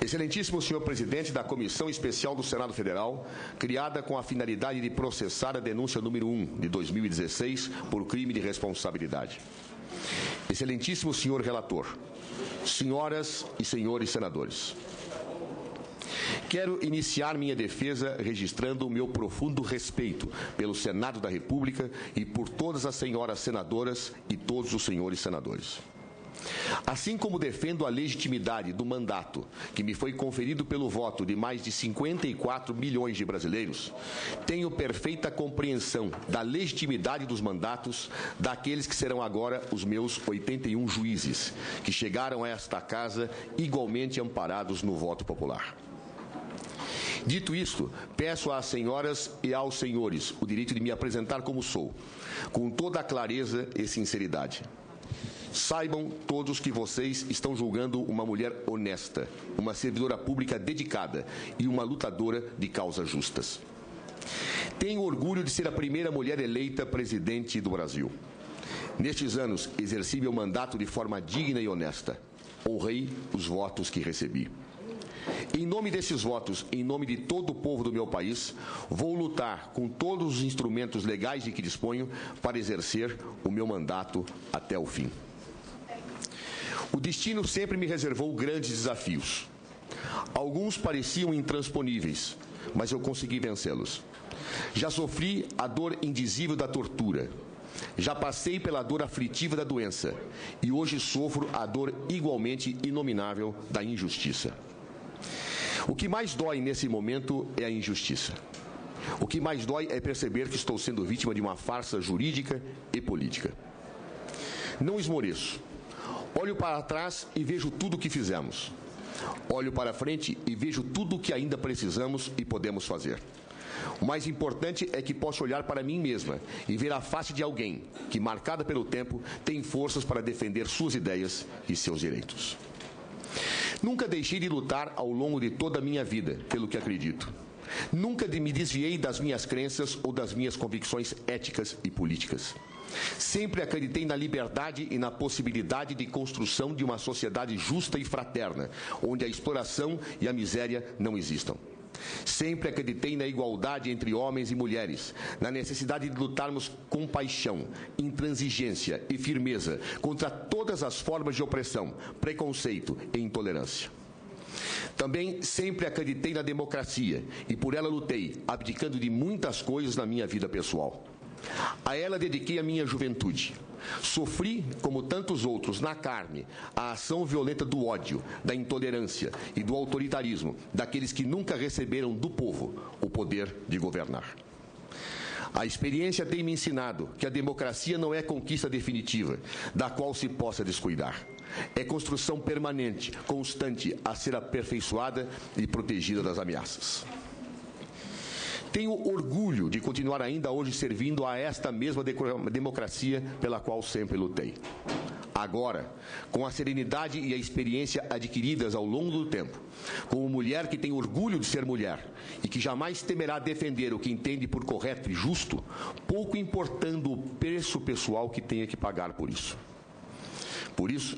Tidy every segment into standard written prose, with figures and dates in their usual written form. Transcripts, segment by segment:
Excelentíssimo senhor presidente da Comissão Especial do Senado Federal, criada com a finalidade de processar a denúncia número 1 de 2016 por crime de responsabilidade. Excelentíssimo senhor relator, senhoras e senhores senadores, quero iniciar minha defesa registrando o meu profundo respeito pelo Senado da República e por todas as senhoras senadoras e todos os senhores senadores. Assim como defendo a legitimidade do mandato que me foi conferido pelo voto de mais de 54 milhões de brasileiros, tenho perfeita compreensão da legitimidade dos mandatos daqueles que serão agora os meus 81 juízes, que chegaram a esta casa igualmente amparados no voto popular. Dito isto, peço às senhoras e aos senhores o direito de me apresentar como sou, com toda a clareza e sinceridade. Saibam todos que vocês estão julgando uma mulher honesta, uma servidora pública dedicada e uma lutadora de causas justas. Tenho orgulho de ser a primeira mulher eleita presidente do Brasil. Nestes anos, exerci meu mandato de forma digna e honesta. Honrei os votos que recebi. Em nome desses votos, em nome de todo o povo do meu país, vou lutar com todos os instrumentos legais de que disponho para exercer o meu mandato até o fim. O destino sempre me reservou grandes desafios. Alguns pareciam intransponíveis, mas eu consegui vencê-los. Já sofri a dor indizível da tortura. Já passei pela dor aflitiva da doença. E hoje sofro a dor igualmente inominável da injustiça. O que mais dói nesse momento é a injustiça. O que mais dói é perceber que estou sendo vítima de uma farsa jurídica e política. Não esmoreço. Olho para trás e vejo tudo o que fizemos. Olho para frente e vejo tudo o que ainda precisamos e podemos fazer. O mais importante é que posso olhar para mim mesma e ver a face de alguém que, marcada pelo tempo, tem forças para defender suas ideias e seus direitos. Nunca deixei de lutar ao longo de toda a minha vida pelo que acredito. Nunca me desviei das minhas crenças ou das minhas convicções éticas e políticas. Sempre acreditei na liberdade e na possibilidade de construção de uma sociedade justa e fraterna, onde a exploração e a miséria não existam. Sempre acreditei na igualdade entre homens e mulheres, na necessidade de lutarmos com paixão, intransigência e firmeza contra todas as formas de opressão, preconceito e intolerância. Também sempre acreditei na democracia e por ela lutei, abdicando de muitas coisas na minha vida pessoal. A ela dediquei a minha juventude. Sofri, como tantos outros, na carne, a ação violenta do ódio, da intolerância e do autoritarismo daqueles que nunca receberam do povo o poder de governar. A experiência tem me ensinado que a democracia não é conquista definitiva, da qual se possa descuidar. É construção permanente, constante, a ser aperfeiçoada e protegida das ameaças. Tenho orgulho de continuar ainda hoje servindo a esta mesma democracia pela qual sempre lutei. Agora, com a serenidade e a experiência adquiridas ao longo do tempo, como mulher que tem orgulho de ser mulher e que jamais temerá defender o que entende por correto e justo, pouco importando o preço pessoal que tenha que pagar por isso. Por isso,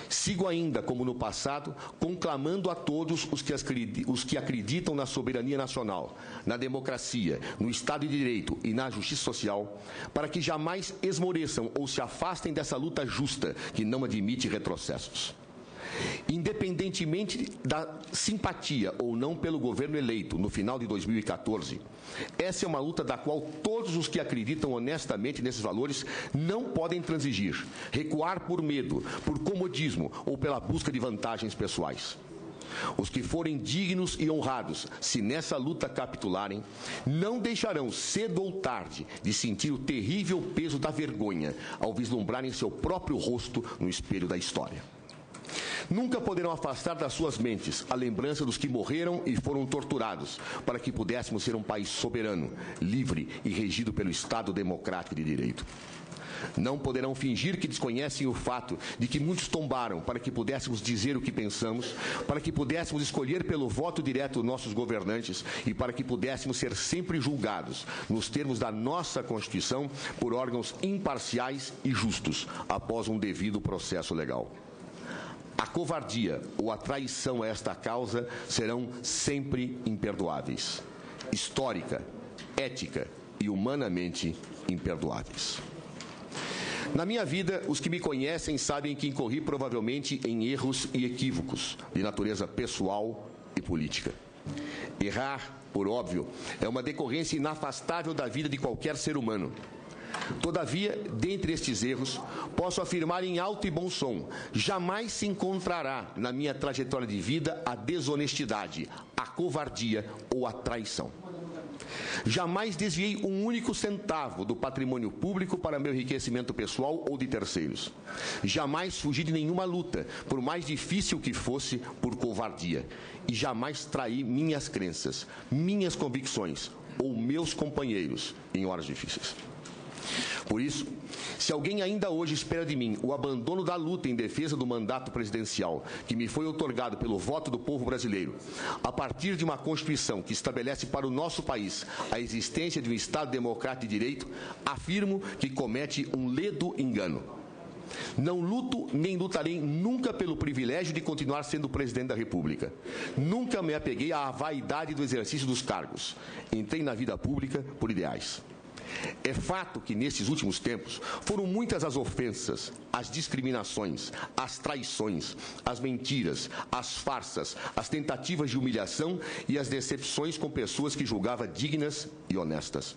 sigo ainda, como no passado, conclamando a todos os que acreditam na soberania nacional, na democracia, no Estado de Direito e na justiça social, para que jamais esmoreçam ou se afastem dessa luta justa que não admite retrocessos. Independentemente da simpatia ou não pelo governo eleito no final de 2014, essa é uma luta da qual todos os que acreditam honestamente nesses valores não podem transigir, recuar por medo, por comodismo ou pela busca de vantagens pessoais. Os que forem dignos e honrados, se nessa luta capitularem, não deixarão cedo ou tarde de sentir o terrível peso da vergonha ao vislumbrarem seu próprio rosto no espelho da história. Nunca poderão afastar das suas mentes a lembrança dos que morreram e foram torturados, para que pudéssemos ser um país soberano, livre e regido pelo Estado democrático de direito. Não poderão fingir que desconhecem o fato de que muitos tombaram para que pudéssemos dizer o que pensamos, para que pudéssemos escolher pelo voto direto nossos governantes e para que pudéssemos ser sempre julgados, nos termos da nossa Constituição, por órgãos imparciais e justos, após um devido processo legal. A covardia ou a traição a esta causa serão sempre imperdoáveis. Histórica, ética e humanamente imperdoáveis. Na minha vida, os que me conhecem sabem que incorri provavelmente em erros e equívocos de natureza pessoal e política. Errar, por óbvio, é uma decorrência inafastável da vida de qualquer ser humano. Todavia, dentre estes erros, posso afirmar em alto e bom som, jamais se encontrará na minha trajetória de vida a desonestidade, a covardia ou a traição. Jamais desviei um único centavo do patrimônio público para meu enriquecimento pessoal ou de terceiros. Jamais fugi de nenhuma luta, por mais difícil que fosse, por covardia. E jamais traí minhas crenças, minhas convicções ou meus companheiros em horas difíceis. Por isso, se alguém ainda hoje espera de mim o abandono da luta em defesa do mandato presidencial que me foi outorgado pelo voto do povo brasileiro, a partir de uma Constituição que estabelece para o nosso país a existência de um Estado democrático de direito, afirmo que comete um ledo engano. Não luto nem lutarei nunca pelo privilégio de continuar sendo presidente da República. Nunca me apeguei à vaidade do exercício dos cargos. Entrei na vida pública por ideais. É fato que, nesses últimos tempos, foram muitas as ofensas, as discriminações, as traições, as mentiras, as farsas, as tentativas de humilhação e as decepções com pessoas que julgava dignas e honestas.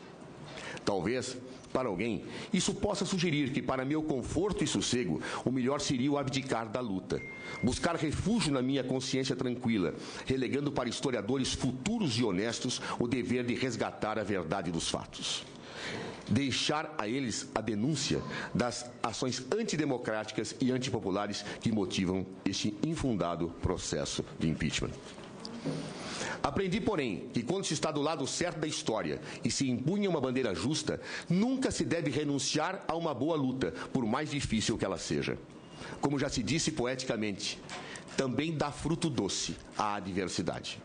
Talvez, para alguém, isso possa sugerir que, para meu conforto e sossego, o melhor seria o abdicar da luta, buscar refúgio na minha consciência tranquila, relegando para historiadores futuros e honestos o dever de resgatar a verdade dos fatos. Deixar a eles a denúncia das ações antidemocráticas e antipopulares que motivam este infundado processo de impeachment. Aprendi, porém, que quando se está do lado certo da história e se impunha uma bandeira justa, nunca se deve renunciar a uma boa luta, por mais difícil que ela seja. Como já se disse poeticamente, também dá fruto doce à adversidade.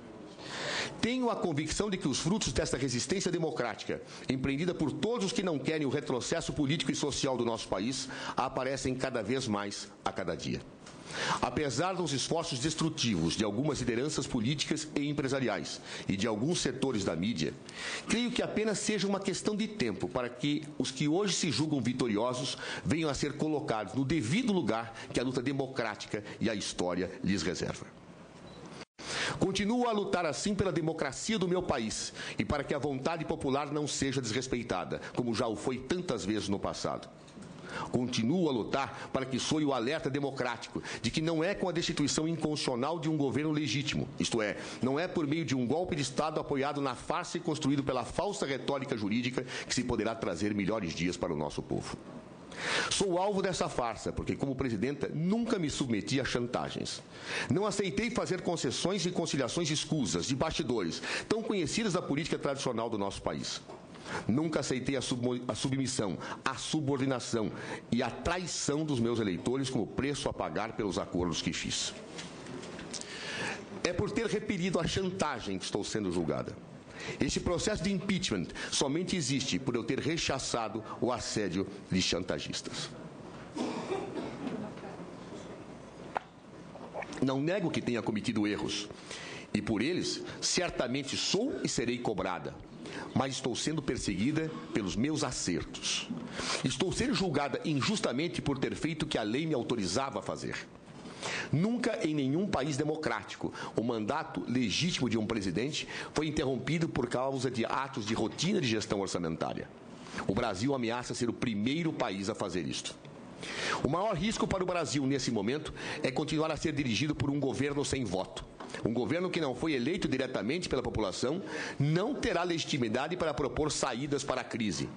Tenho a convicção de que os frutos desta resistência democrática, empreendida por todos os que não querem o retrocesso político e social do nosso país, aparecem cada vez mais a cada dia. Apesar dos esforços destrutivos de algumas lideranças políticas e empresariais e de alguns setores da mídia, creio que apenas seja uma questão de tempo para que os que hoje se julgam vitoriosos venham a ser colocados no devido lugar que a luta democrática e a história lhes reserva. Continuo a lutar assim pela democracia do meu país e para que a vontade popular não seja desrespeitada, como já o foi tantas vezes no passado. Continuo a lutar para que soe o alerta democrático de que não é com a destituição inconstitucional de um governo legítimo, isto é, não é por meio de um golpe de Estado apoiado na farsa e construído pela falsa retórica jurídica que se poderá trazer melhores dias para o nosso povo. Sou alvo dessa farsa porque, como presidenta, nunca me submeti a chantagens. Não aceitei fazer concessões e conciliações escusas, de bastidores, tão conhecidas da política tradicional do nosso país. Nunca aceitei a submissão, a subordinação e a traição dos meus eleitores como preço a pagar pelos acordos que fiz. É por ter repelido a chantagem que estou sendo julgada. Este processo de impeachment somente existe por eu ter rechaçado o assédio de chantagistas. Não nego que tenha cometido erros, e por eles certamente sou e serei cobrada, mas estou sendo perseguida pelos meus acertos. Estou sendo julgada injustamente por ter feito o que a lei me autorizava a fazer. Nunca em nenhum país democrático o mandato legítimo de um presidente foi interrompido por causa de atos de rotina de gestão orçamentária. O Brasil ameaça ser o primeiro país a fazer isto. O maior risco para o Brasil nesse momento é continuar a ser dirigido por um governo sem voto. Um governo que não foi eleito diretamente pela população não terá legitimidade para propor saídas para a crise.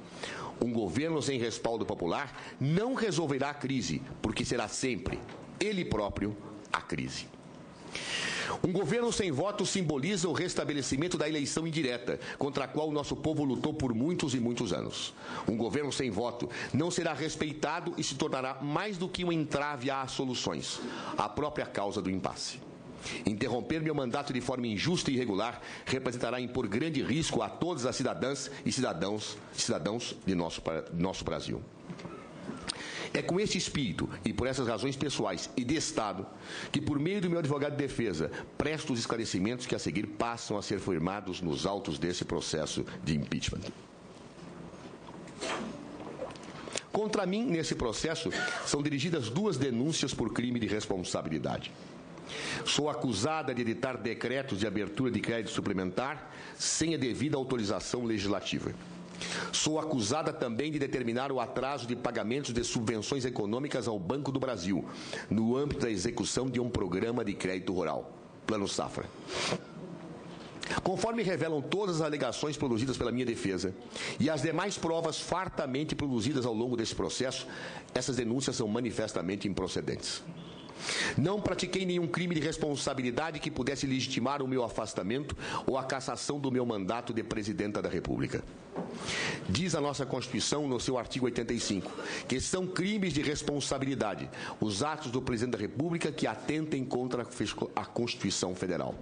Um governo sem respaldo popular não resolverá a crise, porque será sempre ele próprio a crise. Um governo sem voto simboliza o restabelecimento da eleição indireta, contra a qual o nosso povo lutou por muitos e muitos anos. Um governo sem voto não será respeitado e se tornará mais do que um entrave às soluções, a própria causa do impasse. Interromper meu mandato de forma injusta e irregular representará impor grande risco a todas as cidadãs e cidadãos de nosso Brasil. É com este espírito e por essas razões pessoais e de Estado que, por meio do meu advogado de defesa, presto os esclarecimentos que a seguir passam a ser firmados nos autos desse processo de impeachment. Contra mim, nesse processo, são dirigidas 2 denúncias por crime de responsabilidade. Sou acusada de editar decretos de abertura de crédito suplementar sem a devida autorização legislativa. Sou acusada também de determinar o atraso de pagamentos de subvenções econômicas ao Banco do Brasil, no âmbito da execução de um programa de crédito rural, Plano Safra. Conforme revelam todas as alegações produzidas pela minha defesa e as demais provas fartamente produzidas ao longo desse processo, essas denúncias são manifestamente improcedentes. Não pratiquei nenhum crime de responsabilidade que pudesse legitimar o meu afastamento ou a cassação do meu mandato de Presidenta da República. Diz a nossa Constituição, no seu artigo 85, que são crimes de responsabilidade os atos do Presidente da República que atentem contra a Constituição Federal.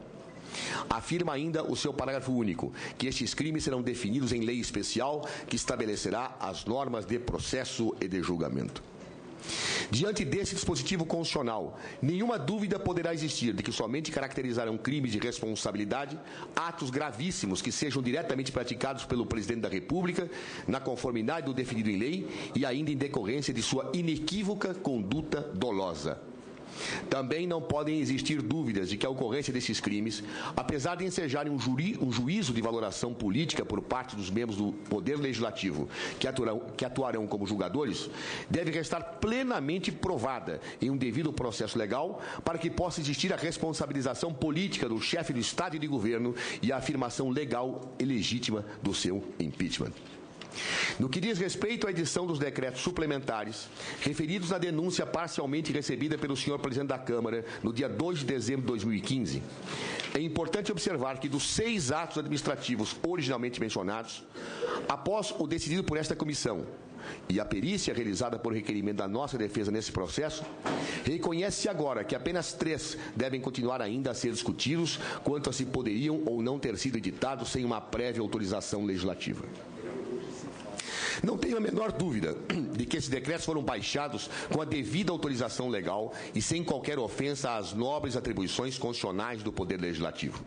Afirma ainda o seu parágrafo único, que estes crimes serão definidos em lei especial que estabelecerá as normas de processo e de julgamento. Diante desse dispositivo constitucional, nenhuma dúvida poderá existir de que somente caracterizarão crimes de responsabilidade atos gravíssimos que sejam diretamente praticados pelo Presidente da República, na conformidade do definido em lei e ainda em decorrência de sua inequívoca conduta dolosa. Também não podem existir dúvidas de que a ocorrência desses crimes, apesar de ensejarem um juízo de valoração política por parte dos membros do Poder Legislativo que atuarão como julgadores, deve restar plenamente provada em um devido processo legal para que possa existir a responsabilização política do chefe do Estado e de governo e a afirmação legal e legítima do seu impeachment. No que diz respeito à edição dos decretos suplementares, referidos na denúncia parcialmente recebida pelo senhor Presidente da Câmara no dia 2 de dezembro de 2015, é importante observar que dos 6 atos administrativos originalmente mencionados, após o decidido por esta comissão e a perícia realizada por requerimento da nossa defesa nesse processo, reconhece-se agora que apenas 3 devem continuar ainda a ser discutidos quanto a se poderiam ou não ter sido editados sem uma prévia autorização legislativa. Não tenho a menor dúvida de que esses decretos foram baixados com a devida autorização legal e sem qualquer ofensa às nobres atribuições constitucionais do Poder Legislativo.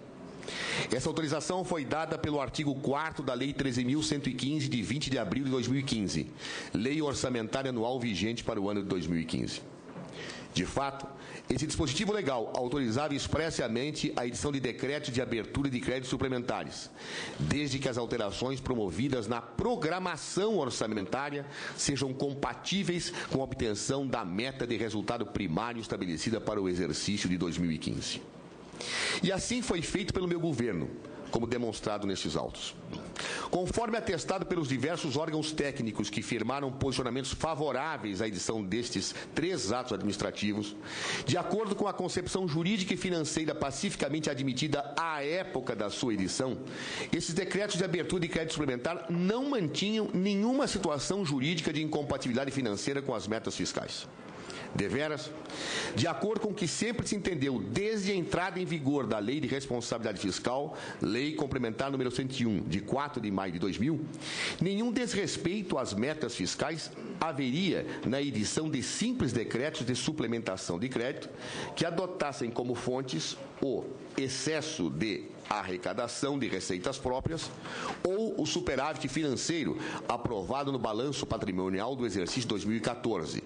Essa autorização foi dada pelo artigo 4º da Lei 13.115, de 20 de abril de 2015, Lei Orçamentária Anual vigente para o ano de 2015. De fato, esse dispositivo legal autorizava expressamente a edição de decretos de abertura de créditos suplementares, desde que as alterações promovidas na programação orçamentária sejam compatíveis com a obtenção da meta de resultado primário estabelecida para o exercício de 2015. E assim foi feito pelo meu governo, como demonstrado nestes autos. Conforme atestado pelos diversos órgãos técnicos que firmaram posicionamentos favoráveis à edição destes 3 atos administrativos, de acordo com a concepção jurídica e financeira pacificamente admitida à época da sua edição, esses decretos de abertura de crédito suplementar não mantinham nenhuma situação jurídica de incompatibilidade financeira com as metas fiscais. Deveras, de acordo com o que sempre se entendeu desde a entrada em vigor da Lei de Responsabilidade Fiscal, Lei Complementar número 101, de 4 de maio de 2000, nenhum desrespeito às metas fiscais haveria na edição de simples decretos de suplementação de crédito que adotassem como fontes o excesso de arrecadação de receitas próprias ou o superávit financeiro aprovado no balanço patrimonial do exercício 2014,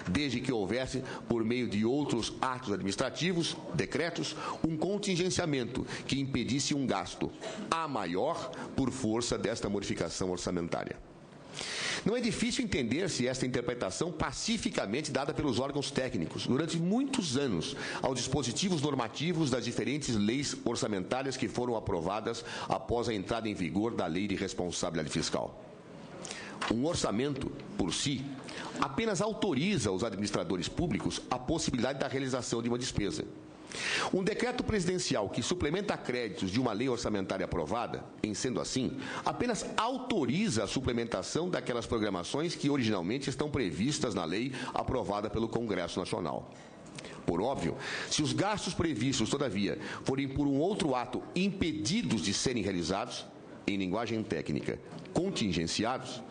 desde que houvesse, por meio de outros atos administrativos, decretos, um contingenciamento que impedisse um gasto a maior por força desta modificação orçamentária. Não é difícil entender-se esta interpretação pacificamente dada pelos órgãos técnicos, durante muitos anos, aos dispositivos normativos das diferentes leis orçamentárias que foram aprovadas após a entrada em vigor da Lei de Responsabilidade Fiscal. Um orçamento, por si, apenas autoriza aos administradores públicos a possibilidade da realização de uma despesa. Um decreto presidencial que suplementa créditos de uma lei orçamentária aprovada, em sendo assim, apenas autoriza a suplementação daquelas programações que originalmente estão previstas na lei aprovada pelo Congresso Nacional. Por óbvio, se os gastos previstos, todavia, forem por um outro ato impedidos de serem realizados, em linguagem técnica, contingenciados,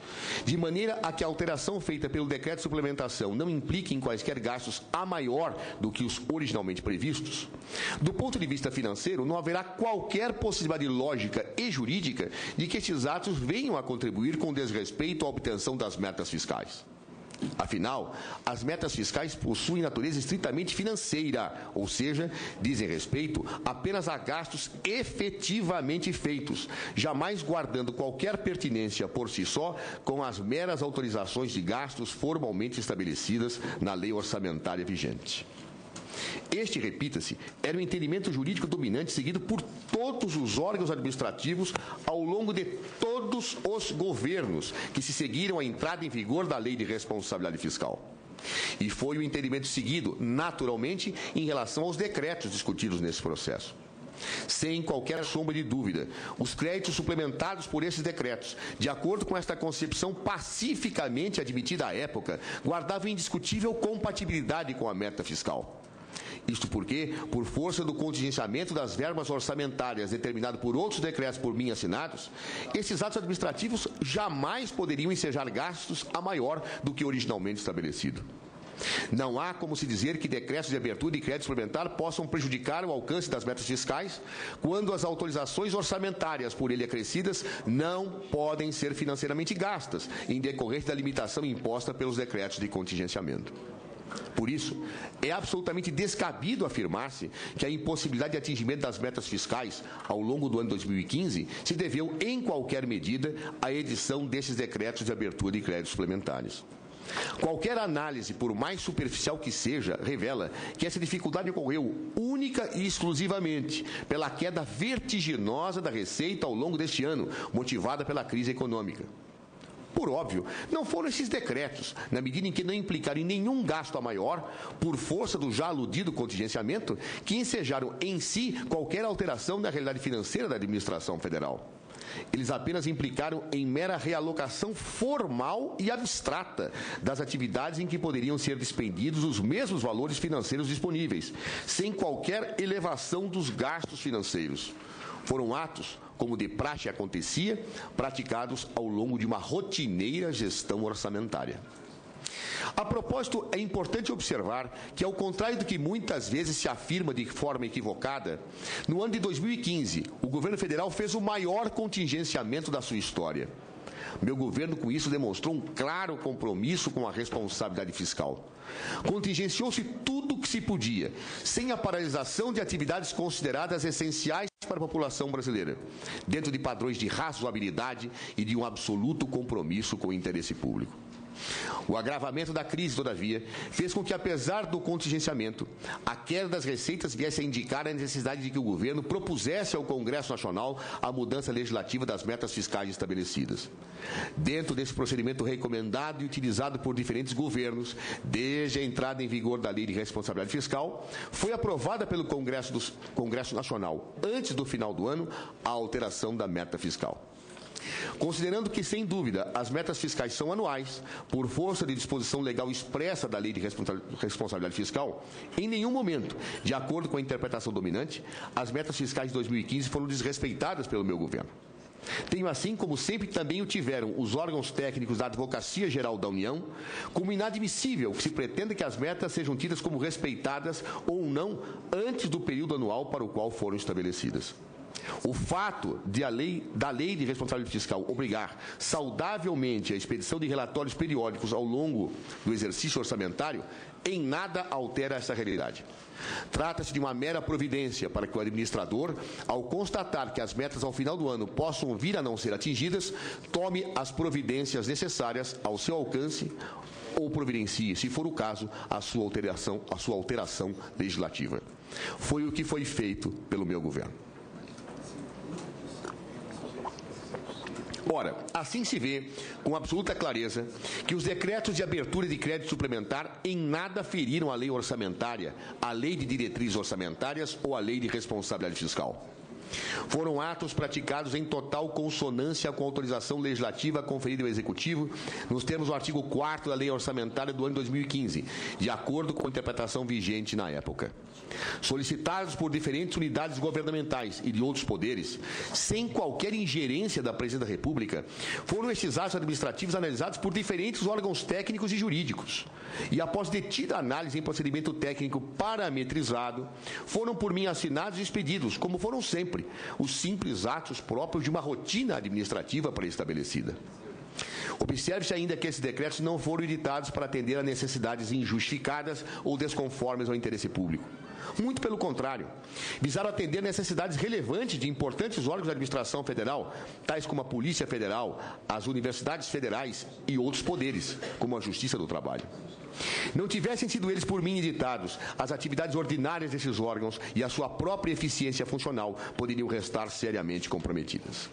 de maneira a que a alteração feita pelo decreto de suplementação não implique em quaisquer gastos a maior do que os originalmente previstos, do ponto de vista financeiro, não haverá qualquer possibilidade lógica e jurídica de que estes atos venham a contribuir com desrespeito à obtenção das metas fiscais. Afinal, as metas fiscais possuem natureza estritamente financeira, ou seja, dizem respeito apenas a gastos efetivamente feitos, jamais guardando qualquer pertinência por si só com as meras autorizações de gastos formalmente estabelecidas na lei orçamentária vigente. Este, repita-se, era o entendimento jurídico dominante seguido por todos os órgãos administrativos ao longo de todos os governos que se seguiram à entrada em vigor da Lei de Responsabilidade Fiscal. E foi o entendimento seguido, naturalmente, em relação aos decretos discutidos nesse processo. Sem qualquer sombra de dúvida, os créditos suplementados por esses decretos, de acordo com esta concepção pacificamente admitida à época, guardavam indiscutível compatibilidade com a meta fiscal. Isto porque, por força do contingenciamento das verbas orçamentárias determinado por outros decretos por mim assinados, esses atos administrativos jamais poderiam ensejar gastos a maior do que originalmente estabelecido. Não há como se dizer que decretos de abertura e crédito suplementar possam prejudicar o alcance das metas fiscais, quando as autorizações orçamentárias por ele acrescidas não podem ser financeiramente gastas, em decorrência da limitação imposta pelos decretos de contingenciamento. Por isso, é absolutamente descabido afirmar-se que a impossibilidade de atingimento das metas fiscais ao longo do ano 2015 se deveu, em qualquer medida, à edição desses decretos de abertura de créditos suplementares. Qualquer análise, por mais superficial que seja, revela que essa dificuldade ocorreu única e exclusivamente pela queda vertiginosa da receita ao longo deste ano, motivada pela crise econômica. Por óbvio, não foram esses decretos, na medida em que não implicaram em nenhum gasto a maior, por força do já aludido contingenciamento, que ensejaram em si qualquer alteração na realidade financeira da administração federal. Eles apenas implicaram em mera realocação formal e abstrata das atividades em que poderiam ser despendidos os mesmos valores financeiros disponíveis, sem qualquer elevação dos gastos financeiros. Foram atos, como de praxe acontecia, praticados ao longo de uma rotineira gestão orçamentária. A propósito, é importante observar que, ao contrário do que muitas vezes se afirma de forma equivocada, no ano de 2015, o governo federal fez o maior contingenciamento da sua história. Meu governo, com isso, demonstrou um claro compromisso com a responsabilidade fiscal. Contingenciou-se tudo o que se podia, sem a paralisação de atividades consideradas essenciais para a população brasileira, dentro de padrões de razoabilidade e de um absoluto compromisso com o interesse público. O agravamento da crise, todavia, fez com que, apesar do contingenciamento, a queda das receitas viesse a indicar a necessidade de que o governo propusesse ao Congresso Nacional a mudança legislativa das metas fiscais estabelecidas. Dentro desse procedimento recomendado e utilizado por diferentes governos, desde a entrada em vigor da Lei de Responsabilidade Fiscal, foi aprovada pelo Congresso Nacional, antes do final do ano, a alteração da meta fiscal. Considerando que, sem dúvida, as metas fiscais são anuais, por força de disposição legal expressa da Lei de Responsabilidade Fiscal, em nenhum momento, de acordo com a interpretação dominante, as metas fiscais de 2015 foram desrespeitadas pelo meu governo. Tenho, assim como sempre também o tiveram os órgãos técnicos da Advocacia Geral da União, como inadmissível que se pretenda que as metas sejam tidas como respeitadas ou não antes do período anual para o qual foram estabelecidas. O fato da Lei de Responsabilidade Fiscal obrigar saudavelmente a expedição de relatórios periódicos ao longo do exercício orçamentário em nada altera essa realidade. Trata-se de uma mera providência para que o administrador, ao constatar que as metas ao final do ano possam vir a não ser atingidas, tome as providências necessárias ao seu alcance ou providencie, se for o caso, a sua alteração legislativa. Foi o que foi feito pelo meu governo. Ora, assim se vê, com absoluta clareza, que os decretos de abertura de crédito suplementar em nada feriram a lei orçamentária, a lei de diretrizes orçamentárias ou a lei de responsabilidade fiscal. Foram atos praticados em total consonância com a autorização legislativa conferida ao Executivo, nos termos do artigo 4º da Lei Orçamentária do ano 2015, de acordo com a interpretação vigente na época. Solicitados por diferentes unidades governamentais e de outros poderes, sem qualquer ingerência da Presidência da República, foram estes atos administrativos analisados por diferentes órgãos técnicos e jurídicos. E após detida análise em procedimento técnico parametrizado, foram por mim assinados e expedidos, como foram sempre, os simples atos próprios de uma rotina administrativa pré-estabelecida. Observe-se ainda que esses decretos não foram editados para atender a necessidades injustificadas ou desconformes ao interesse público. Muito pelo contrário, visaram atender necessidades relevantes de importantes órgãos da administração federal, tais como a Polícia Federal, as universidades federais e outros poderes, como a Justiça do Trabalho. Não tivessem sido eles por mim editados, as atividades ordinárias desses órgãos e a sua própria eficiência funcional poderiam restar seriamente comprometidas.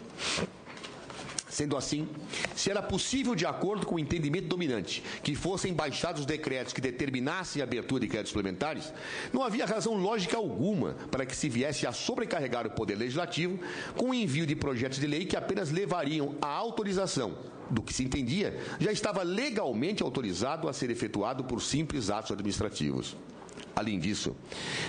Sendo assim, se era possível, de acordo com o entendimento dominante, que fossem baixados decretos que determinassem a abertura de créditos suplementares, não havia razão lógica alguma para que se viesse a sobrecarregar o Poder Legislativo com o envio de projetos de lei que apenas levariam à autorização do que se entendia já estava legalmente autorizado a ser efetuado por simples atos administrativos. Além disso,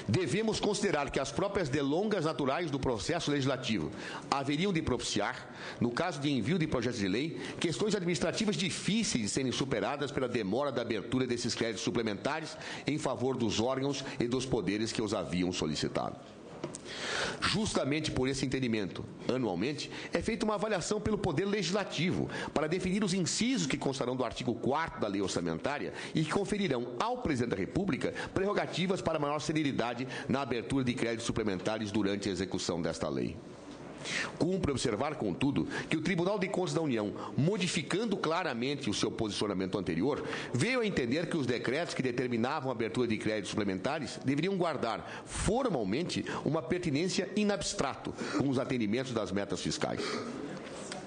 devemos considerar que as próprias delongas naturais do processo legislativo haveriam de propiciar, no caso de envio de projetos de lei, questões administrativas difíceis de serem superadas pela demora da abertura desses créditos suplementares em favor dos órgãos e dos poderes que os haviam solicitado. Justamente por esse entendimento, anualmente, é feita uma avaliação pelo Poder Legislativo para definir os incisos que constarão do artigo 4º da Lei Orçamentária e que conferirão ao Presidente da República prerrogativas para maior celeridade na abertura de créditos suplementares durante a execução desta lei. Cumpre observar, contudo, que o Tribunal de Contas da União, modificando claramente o seu posicionamento anterior, veio a entender que os decretos que determinavam a abertura de créditos suplementares deveriam guardar formalmente uma pertinência in abstrato com os atendimentos das metas fiscais.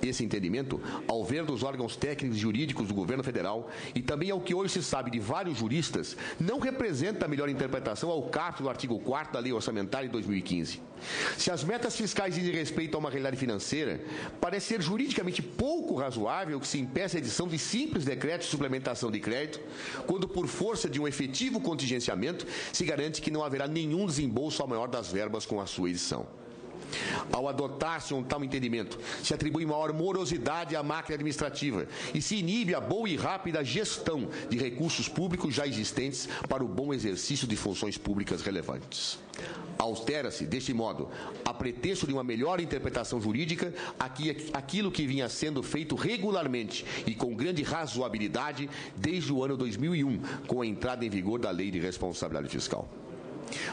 Esse entendimento, ao ver dos órgãos técnicos e jurídicos do governo federal e também ao que hoje se sabe de vários juristas, não representa a melhor interpretação ao caput do artigo 4º da Lei Orçamentária de 2015. Se as metas fiscais dizem respeito a uma realidade financeira, parece ser juridicamente pouco razoável que se impeça a edição de simples decretos de suplementação de crédito, quando por força de um efetivo contingenciamento se garante que não haverá nenhum desembolso ao maior das verbas com a sua edição. Ao adotar-se um tal entendimento, se atribui maior morosidade à máquina administrativa e se inibe a boa e rápida gestão de recursos públicos já existentes para o bom exercício de funções públicas relevantes. Altera-se, deste modo, a pretexto de uma melhor interpretação jurídica, aquilo que vinha sendo feito regularmente e com grande razoabilidade desde o ano 2001, com a entrada em vigor da Lei de Responsabilidade Fiscal.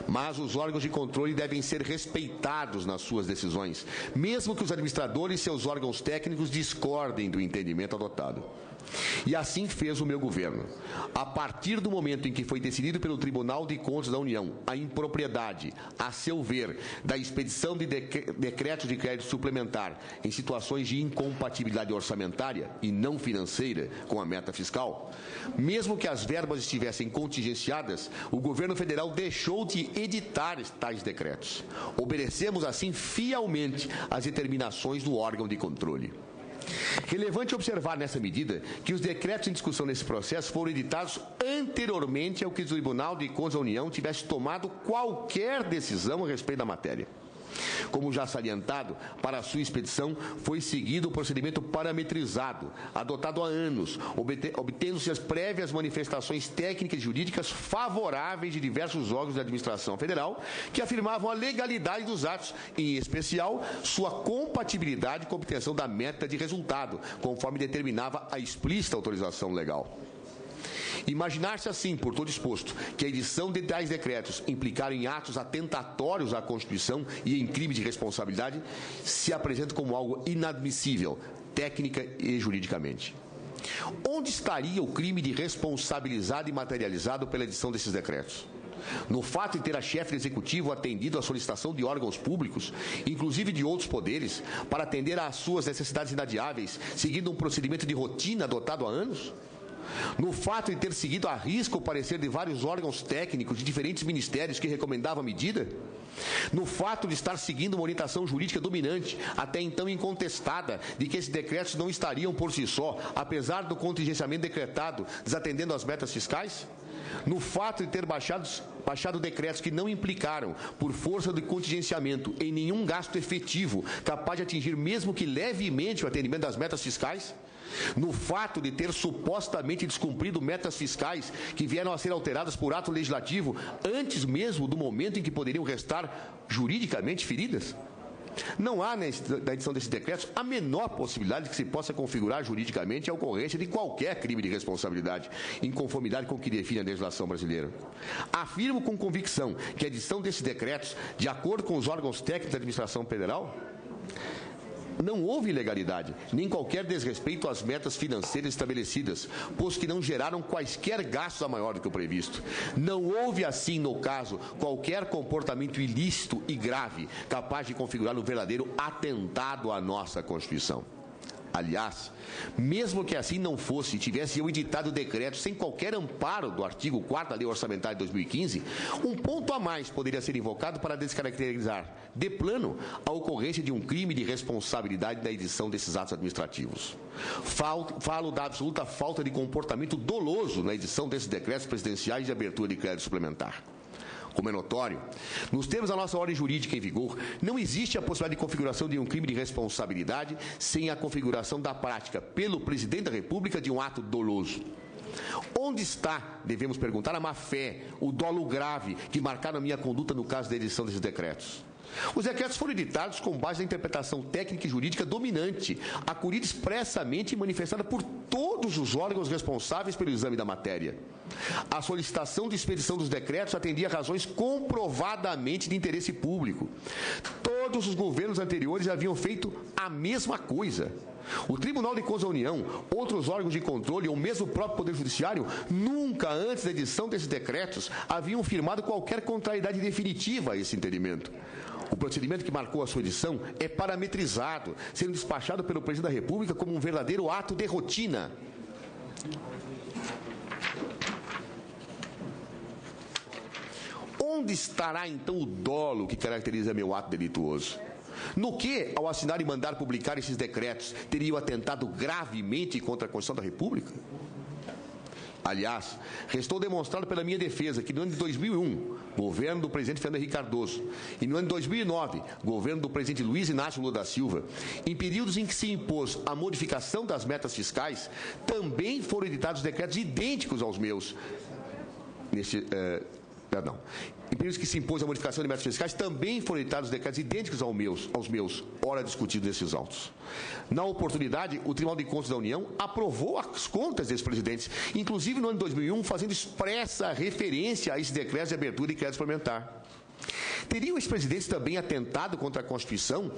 Mas os órgãos de controle devem ser respeitados nas suas decisões, mesmo que os administradores e seus órgãos técnicos discordem do entendimento adotado. E assim fez o meu governo. A partir do momento em que foi decidido pelo Tribunal de Contas da União a impropriedade, a seu ver, da expedição de decretos de crédito suplementar em situações de incompatibilidade orçamentária e não financeira com a meta fiscal, mesmo que as verbas estivessem contingenciadas, o governo federal deixou de editar tais decretos. Obedecemos assim fielmente às determinações do órgão de controle. Relevante observar nessa medida que os decretos em discussão nesse processo foram editados anteriormente ao que o Tribunal de Contas da União tivesse tomado qualquer decisão a respeito da matéria. Como já salientado, para a sua expedição foi seguido o procedimento parametrizado, adotado há anos, obtendo-se as prévias manifestações técnicas e jurídicas favoráveis de diversos órgãos da administração federal que afirmavam a legalidade dos atos, em especial sua compatibilidade com a obtenção da meta de resultado, conforme determinava a explícita autorização legal. Imaginar-se assim, por todo exposto, que a edição de tais decretos implicaram em atos atentatórios à Constituição e em crime de responsabilidade, se apresenta como algo inadmissível, técnica e juridicamente. Onde estaria o crime de responsabilizado e materializado pela edição desses decretos? No fato de ter a chefe do Executivo atendido à solicitação de órgãos públicos, inclusive de outros poderes, para atender às suas necessidades inadiáveis, seguindo um procedimento de rotina adotado há anos? No fato de ter seguido à risca o parecer de vários órgãos técnicos de diferentes ministérios que recomendavam a medida? No fato de estar seguindo uma orientação jurídica dominante, até então incontestada, de que esses decretos não estariam por si só, apesar do contingenciamento decretado, desatendendo as metas fiscais? No fato de ter baixado decretos que não implicaram, por força do contingenciamento, em nenhum gasto efetivo capaz de atingir mesmo que levemente o atendimento das metas fiscais? No fato de ter supostamente descumprido metas fiscais que vieram a ser alteradas por ato legislativo antes mesmo do momento em que poderiam restar juridicamente feridas? Não há, na edição desses decretos, a menor possibilidade de que se possa configurar juridicamente a ocorrência de qualquer crime de responsabilidade, em conformidade com o que define a legislação brasileira. Afirmo com convicção que a edição desses decretos, de acordo com os órgãos técnicos da administração federal, não houve ilegalidade, nem qualquer desrespeito às metas financeiras estabelecidas, posto que não geraram quaisquer gastos a maior do que o previsto. Não houve, assim, no caso, qualquer comportamento ilícito e grave capaz de configurar um verdadeiro atentado à nossa Constituição. Aliás, mesmo que assim não fosse, tivesse eu editado o decreto sem qualquer amparo do artigo 4º da Lei Orçamentária de 2015, um ponto a mais poderia ser invocado para descaracterizar, de plano, a ocorrência de um crime de responsabilidade na edição desses atos administrativos. Falo da absoluta falta de comportamento doloso na edição desses decretos presidenciais de abertura de crédito suplementar. Como é notório, nos termos da nossa ordem jurídica em vigor, não existe a possibilidade de configuração de um crime de responsabilidade sem a configuração da prática pelo Presidente da República de um ato doloso. Onde está, devemos perguntar, a má-fé, o dolo grave que marcaram a minha conduta no caso da edição desses decretos? Os decretos foram editados com base na interpretação técnica e jurídica dominante, acolhida expressamente e manifestada por todos os órgãos responsáveis pelo exame da matéria. A solicitação de expedição dos decretos atendia a razões comprovadamente de interesse público. Todos os governos anteriores haviam feito a mesma coisa. O Tribunal de Contas da União, outros órgãos de controle ou mesmo o próprio Poder Judiciário nunca antes da edição desses decretos haviam firmado qualquer contrariedade definitiva a esse entendimento. O procedimento que marcou a sua edição é parametrizado, sendo despachado pelo Presidente da República como um verdadeiro ato de rotina. Onde estará, então, o dolo que caracteriza meu ato delituoso? No que, ao assinar e mandar publicar esses decretos, teriam atentado gravemente contra a Constituição da República? Aliás, restou demonstrado pela minha defesa que no ano de 2001, governo do presidente Fernando Henrique Cardoso, e no ano de 2009, governo do presidente Luiz Inácio Lula da Silva, em períodos em que se impôs a modificação das metas fiscais, também foram editados decretos idênticos aos meus. Em períodos que se impôs a modificação de metas fiscais, também foram editados decretos idênticos aos meus, ora discutidos nesses autos. Na oportunidade, o Tribunal de Contas da União aprovou as contas desses presidentes, inclusive no ano de 2001, fazendo expressa referência a esses decretos de abertura de crédito suplementar. Teriam esses presidentes também atentado contra a Constituição,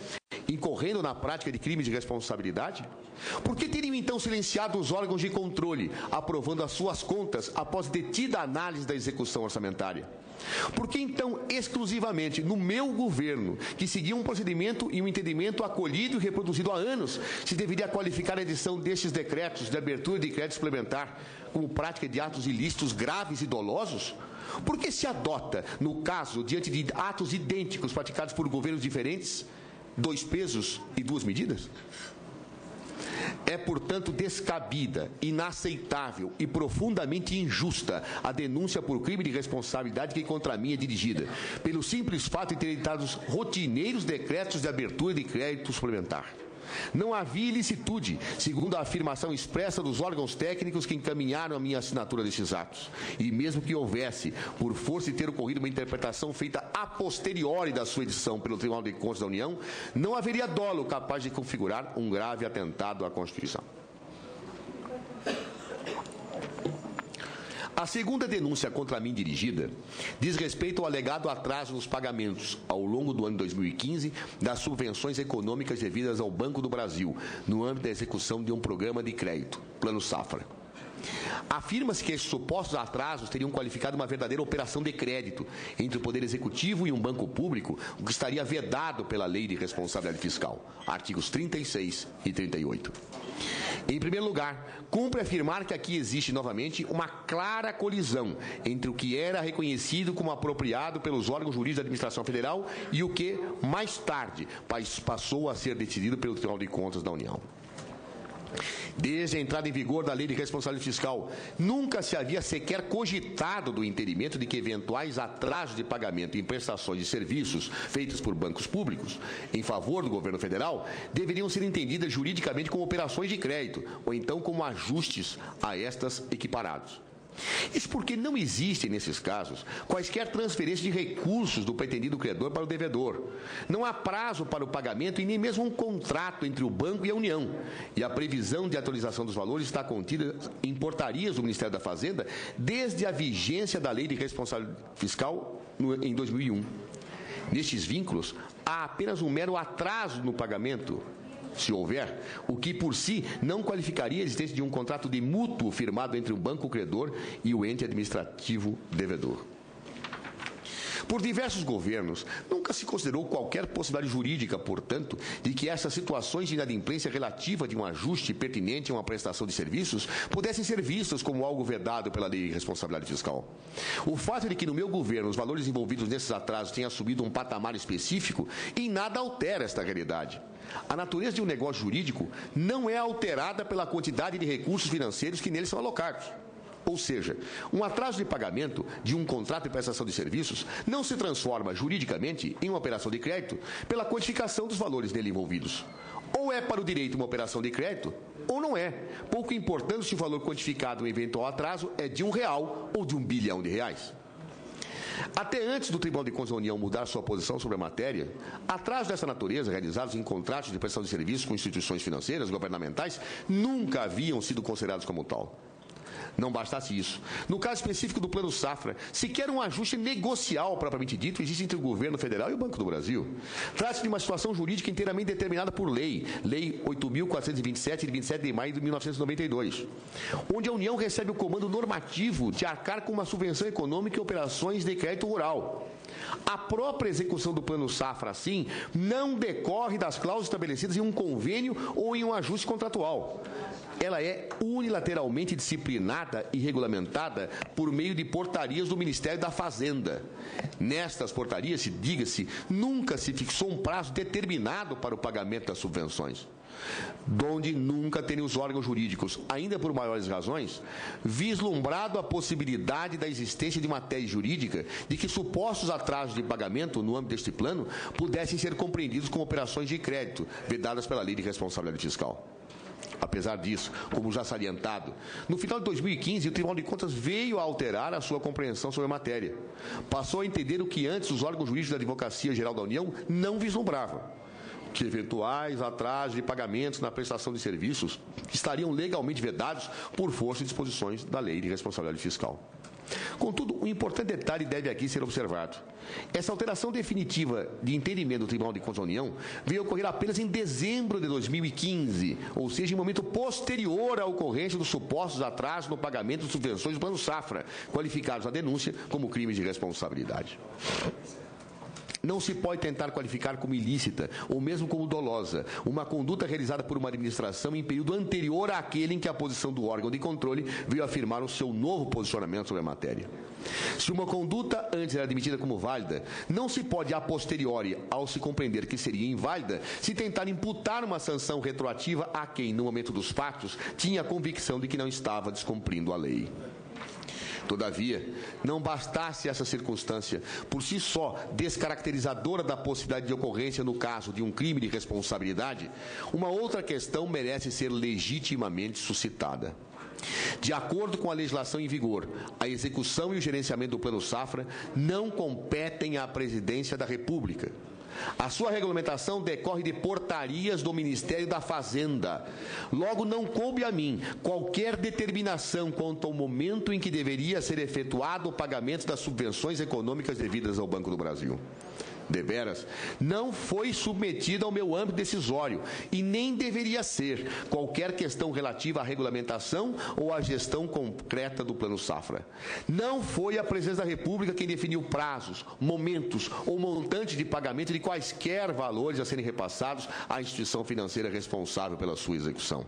incorrendo na prática de crimes de responsabilidade? Por que teriam então silenciado os órgãos de controle, aprovando as suas contas após detida análise da execução orçamentária? Por que então, exclusivamente no meu governo, que seguia um procedimento e um entendimento acolhido e reproduzido há anos, se deveria qualificar a edição destes decretos de abertura de crédito suplementar como prática de atos ilícitos graves e dolosos? Por que se adota, no caso, diante de atos idênticos praticados por governos diferentes, 2 pesos e 2 medidas? É, portanto, descabida, inaceitável e profundamente injusta a denúncia por crime de responsabilidade que contra mim é dirigida, pelo simples fato de ter editado os rotineiros decretos de abertura de crédito suplementar. Não havia ilicitude, segundo a afirmação expressa dos órgãos técnicos que encaminharam a minha assinatura desses atos. E mesmo que houvesse, por força de ter ocorrido uma interpretação feita a posteriori da sua edição pelo Tribunal de Contas da União, não haveria dolo capaz de configurar um grave atentado à Constituição. A segunda denúncia contra mim dirigida diz respeito ao alegado atraso nos pagamentos, ao longo do ano 2015, das subvenções econômicas devidas ao Banco do Brasil, no âmbito da execução de um programa de crédito, Plano Safra. Afirma-se que esses supostos atrasos teriam qualificado uma verdadeira operação de crédito entre o Poder Executivo e um banco público, o que estaria vedado pela Lei de Responsabilidade Fiscal, artigos 36 e 38. Em primeiro lugar, cumpre afirmar que aqui existe novamente uma clara colisão entre o que era reconhecido como apropriado pelos órgãos jurídicos da administração federal e o que, mais tarde, passou a ser decidido pelo Tribunal de Contas da União. Desde a entrada em vigor da Lei de Responsabilidade Fiscal, nunca se havia sequer cogitado do entendimento de que eventuais atrasos de pagamento em prestações de serviços feitos por bancos públicos em favor do governo federal deveriam ser entendidas juridicamente como operações de crédito ou então como ajustes a estas equiparados. Isso porque não existem, nesses casos, quaisquer transferências de recursos do pretendido credor para o devedor. Não há prazo para o pagamento e nem mesmo um contrato entre o banco e a União. E a previsão de atualização dos valores está contida em portarias do Ministério da Fazenda desde a vigência da Lei de Responsabilidade Fiscal em 2001. Nestes vínculos, há apenas um mero atraso no pagamento, se houver, o que por si não qualificaria a existência de um contrato de mútuo firmado entre o banco credor e o ente administrativo devedor. Por diversos governos, nunca se considerou qualquer possibilidade jurídica, portanto, de que essas situações de inadimplência relativa de um ajuste pertinente a uma prestação de serviços pudessem ser vistas como algo vedado pela Lei de Responsabilidade Fiscal. O fato de que no meu governo os valores envolvidos nesses atrasos tenham assumido um patamar específico em nada altera esta realidade. A natureza de um negócio jurídico não é alterada pela quantidade de recursos financeiros que neles são alocados. Ou seja, um atraso de pagamento de um contrato de prestação de serviços não se transforma juridicamente em uma operação de crédito pela quantificação dos valores nele envolvidos. Ou é para o direito uma operação de crédito, ou não é, pouco importando se o valor quantificado em eventual atraso é de R$1 ou de R$1 bilhão. Até antes do Tribunal de Contas da União mudar sua posição sobre a matéria, atrasos dessa natureza realizados em contratos de prestação de serviços com instituições financeiras governamentais nunca haviam sido considerados como tal. Não bastasse isso. No caso específico do Plano Safra, sequer um ajuste negocial propriamente dito existe entre o governo federal e o Banco do Brasil. Trata-se de uma situação jurídica inteiramente determinada por lei, Lei 8.427, de 27 de maio de 1992, onde a União recebe o comando normativo de arcar com uma subvenção econômica e operações de crédito rural. A própria execução do Plano Safra, assim, não decorre das cláusulas estabelecidas em um convênio ou em um ajuste contratual. Ela é unilateralmente disciplinada e regulamentada por meio de portarias do Ministério da Fazenda. Nestas portarias, diga-se, nunca se fixou um prazo determinado para o pagamento das subvenções, donde nunca terem os órgãos jurídicos, ainda por maiores razões, vislumbrado a possibilidade da existência de uma tese jurídica de que supostos atrasos de pagamento no âmbito deste plano pudessem ser compreendidos como operações de crédito, vedadas pela Lei de Responsabilidade Fiscal. Apesar disso, como já salientado, no final de 2015, o Tribunal de Contas veio a alterar a sua compreensão sobre a matéria. Passou a entender o que antes os órgãos jurídicos da Advocacia Geral da União não vislumbravam, que eventuais atrasos de pagamentos na prestação de serviços estariam legalmente vedados por força de disposições da Lei de Responsabilidade Fiscal. Contudo, um importante detalhe deve aqui ser observado. Essa alteração definitiva de entendimento do Tribunal de Contas da União veio ocorrer apenas em dezembro de 2015, ou seja, em momento posterior à ocorrência dos supostos atrasos no pagamento de subvenções do Plano Safra, qualificados na denúncia como crimes de responsabilidade. Não se pode tentar qualificar como ilícita, ou mesmo como dolosa, uma conduta realizada por uma administração em período anterior àquele em que a posição do órgão de controle veio afirmar o seu novo posicionamento sobre a matéria. Se uma conduta antes era admitida como válida, não se pode, a posteriori, ao se compreender que seria inválida, se tentar imputar uma sanção retroativa a quem, no momento dos fatos, tinha a convicção de que não estava descumprindo a lei. Todavia, não bastasse essa circunstância, por si só, descaracterizadora da possibilidade de ocorrência no caso de um crime de responsabilidade, uma outra questão merece ser legitimamente suscitada. De acordo com a legislação em vigor, a execução e o gerenciamento do Plano Safra não competem à Presidência da República. A sua regulamentação decorre de portarias do Ministério da Fazenda. Logo, não coube a mim qualquer determinação quanto ao momento em que deveria ser efetuado o pagamento das subvenções econômicas devidas ao Banco do Brasil. Deveras, não foi submetida ao meu âmbito decisório e nem deveria ser qualquer questão relativa à regulamentação ou à gestão concreta do Plano Safra. Não foi a Presidência da República quem definiu prazos, momentos ou montante de pagamento de quaisquer valores a serem repassados à instituição financeira responsável pela sua execução.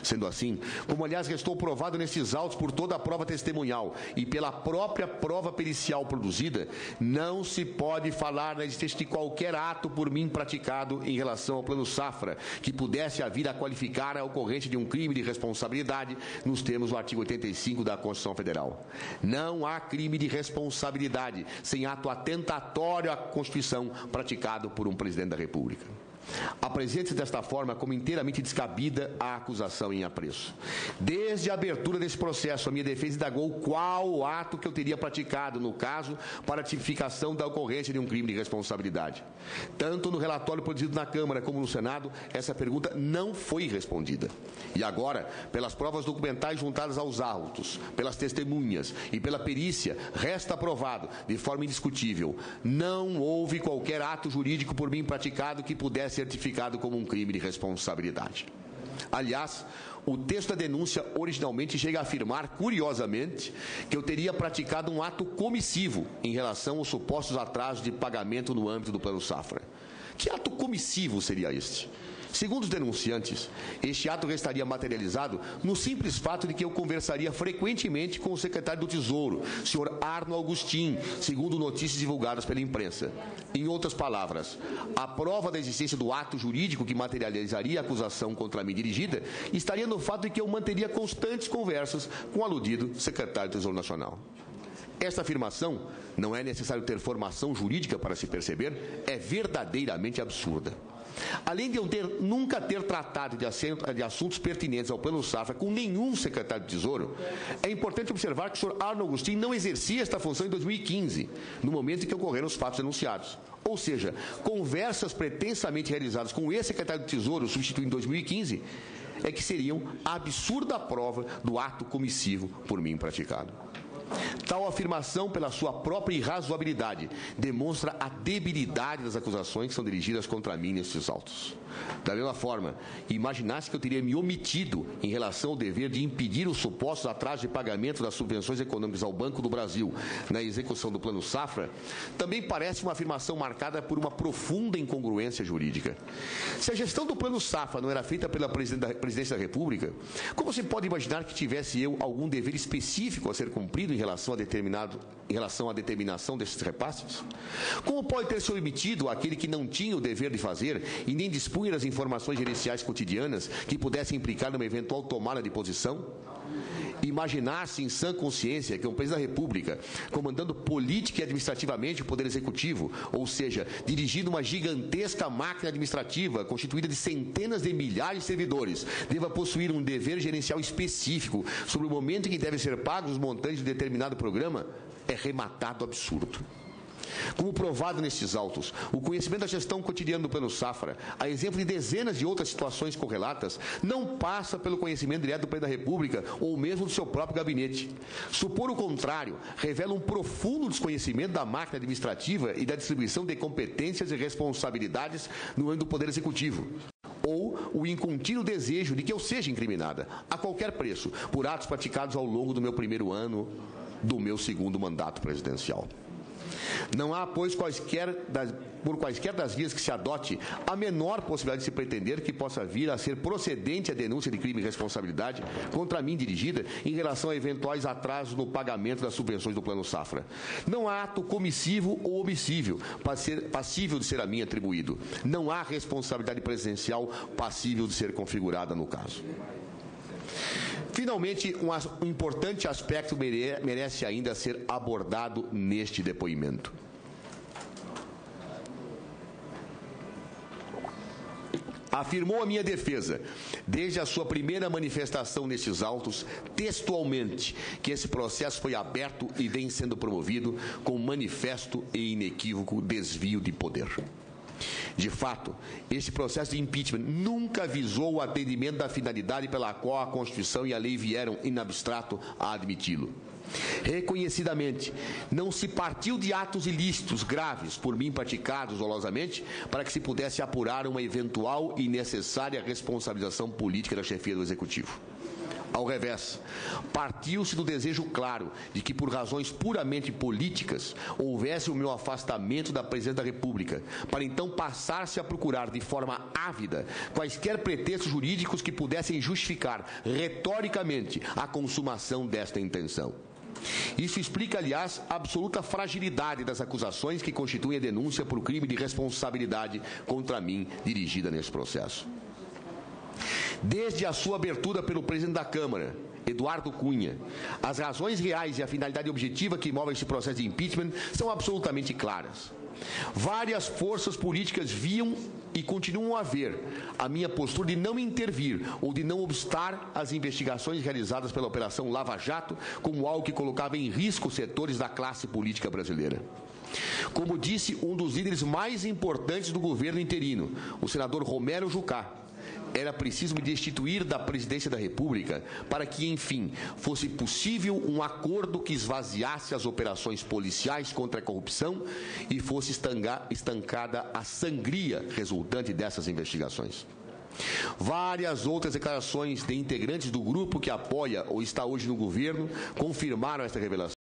Sendo assim, como aliás restou provado nestes autos por toda a prova testemunhal e pela própria prova pericial produzida, não se pode falar na existência de qualquer ato por mim praticado em relação ao Plano Safra que pudesse vir a qualificar a ocorrência de um crime de responsabilidade nos termos do artigo 85 da Constituição Federal. Não há crime de responsabilidade sem ato atentatório à Constituição praticado por um presidente da República. Apresenta-se desta forma como inteiramente descabida a acusação em apreço. Desde a abertura desse processo, a minha defesa indagou qual o ato que eu teria praticado, no caso, para a tipificação da ocorrência de um crime de responsabilidade. Tanto no relatório produzido na Câmara como no Senado, essa pergunta não foi respondida. E agora, pelas provas documentais juntadas aos autos, pelas testemunhas e pela perícia, resta provado, de forma indiscutível, não houve qualquer ato jurídico por mim praticado que pudesse ser certificado como um crime de responsabilidade. Aliás, o texto da denúncia originalmente chega a afirmar, curiosamente, que eu teria praticado um ato comissivo em relação aos supostos atrasos de pagamento no âmbito do Plano Safra. Que ato comissivo seria este? Segundo os denunciantes, este ato restaria materializado no simples fato de que eu conversaria frequentemente com o secretário do Tesouro, senhor Arno Augustin, segundo notícias divulgadas pela imprensa. Em outras palavras, a prova da existência do ato jurídico que materializaria a acusação contra mim dirigida estaria no fato de que eu manteria constantes conversas com o aludido secretário do Tesouro Nacional. Esta afirmação, não é necessário ter formação jurídica para se perceber, é verdadeiramente absurda. Além de eu nunca ter tratado de assuntos pertinentes ao Plano Safra com nenhum secretário de Tesouro, é importante observar que o senhor Arno Augustin não exercia esta função em 2015, no momento em que ocorreram os fatos denunciados. Ou seja, conversas pretensamente realizadas com o ex-secretário de Tesouro, substituído em 2015, é que seriam a absurda prova do ato comissivo por mim praticado. Tal afirmação, pela sua própria irrazoabilidade, demonstra a debilidade das acusações que são dirigidas contra mim nestes autos. Da mesma forma, imaginasse que eu teria me omitido em relação ao dever de impedir os supostos atrasos de pagamento das subvenções econômicas ao Banco do Brasil na execução do Plano Safra, também parece uma afirmação marcada por uma profunda incongruência jurídica. Se a gestão do Plano Safra não era feita pela Presidência da República, como se pode imaginar que tivesse eu algum dever específico a ser cumprido em relação à determinação desses repasses? Como pode ter sido omitido aquele que não tinha o dever de fazer e nem dispunha das informações gerenciais cotidianas que pudessem implicar numa eventual tomada de posição? Imaginar-se em sã consciência que um presidente da República, comandando política e administrativamente o Poder Executivo, ou seja, dirigindo uma gigantesca máquina administrativa constituída de centenas de milhares de servidores, deva possuir um dever gerencial específico sobre o momento em que devem ser pagos os montantes de determinado programa, é rematado absurdo. Como provado nestes autos, o conhecimento da gestão cotidiana do Plano Safra, a exemplo de dezenas de outras situações correlatas, não passa pelo conhecimento direto do Presidente da República ou mesmo do seu próprio gabinete. Supor o contrário revela um profundo desconhecimento da máquina administrativa e da distribuição de competências e responsabilidades no âmbito do Poder Executivo. Ou o incontínuo desejo de que eu seja incriminada, a qualquer preço, por atos praticados ao longo do meu primeiro ano do meu segundo mandato presidencial. Não há, pois, por quaisquer das vias que se adote, a menor possibilidade de se pretender que possa vir a ser procedente a denúncia de crime e responsabilidade contra mim dirigida em relação a eventuais atrasos no pagamento das subvenções do Plano Safra. Não há ato comissivo ou omissível passível de ser a mim atribuído. Não há responsabilidade presidencial passível de ser configurada no caso. Finalmente, um importante aspecto merece ainda ser abordado neste depoimento. Afirmou a minha defesa, desde a sua primeira manifestação nestes autos, textualmente, que esse processo foi aberto e vem sendo promovido com manifesto e inequívoco desvio de poder. De fato, esse processo de impeachment nunca visou o atendimento da finalidade pela qual a Constituição e a lei vieram, in abstrato, a admiti-lo. Reconhecidamente, não se partiu de atos ilícitos graves por mim praticados dolosamente para que se pudesse apurar uma eventual e necessária responsabilização política da chefia do Executivo. Ao revés, partiu-se do desejo claro de que, por razões puramente políticas, houvesse o meu afastamento da Presidência da República, para então passar-se a procurar de forma ávida quaisquer pretextos jurídicos que pudessem justificar retoricamente a consumação desta intenção. Isso explica, aliás, a absoluta fragilidade das acusações que constituem a denúncia por crime de responsabilidade contra mim dirigida nesse processo. Desde a sua abertura pelo presidente da Câmara, Eduardo Cunha, as razões reais e a finalidade objetiva que movem esse processo de impeachment são absolutamente claras. Várias forças políticas viam e continuam a ver a minha postura de não intervir ou de não obstar as investigações realizadas pela Operação Lava Jato como algo que colocava em risco setores da classe política brasileira. Como disse um dos líderes mais importantes do governo interino, o senador Romero Jucá, era preciso me destituir da presidência da República para que, enfim, fosse possível um acordo que esvaziasse as operações policiais contra a corrupção e fosse estancada a sangria resultante dessas investigações. Várias outras declarações de integrantes do grupo que apoia ou está hoje no governo confirmaram esta revelação.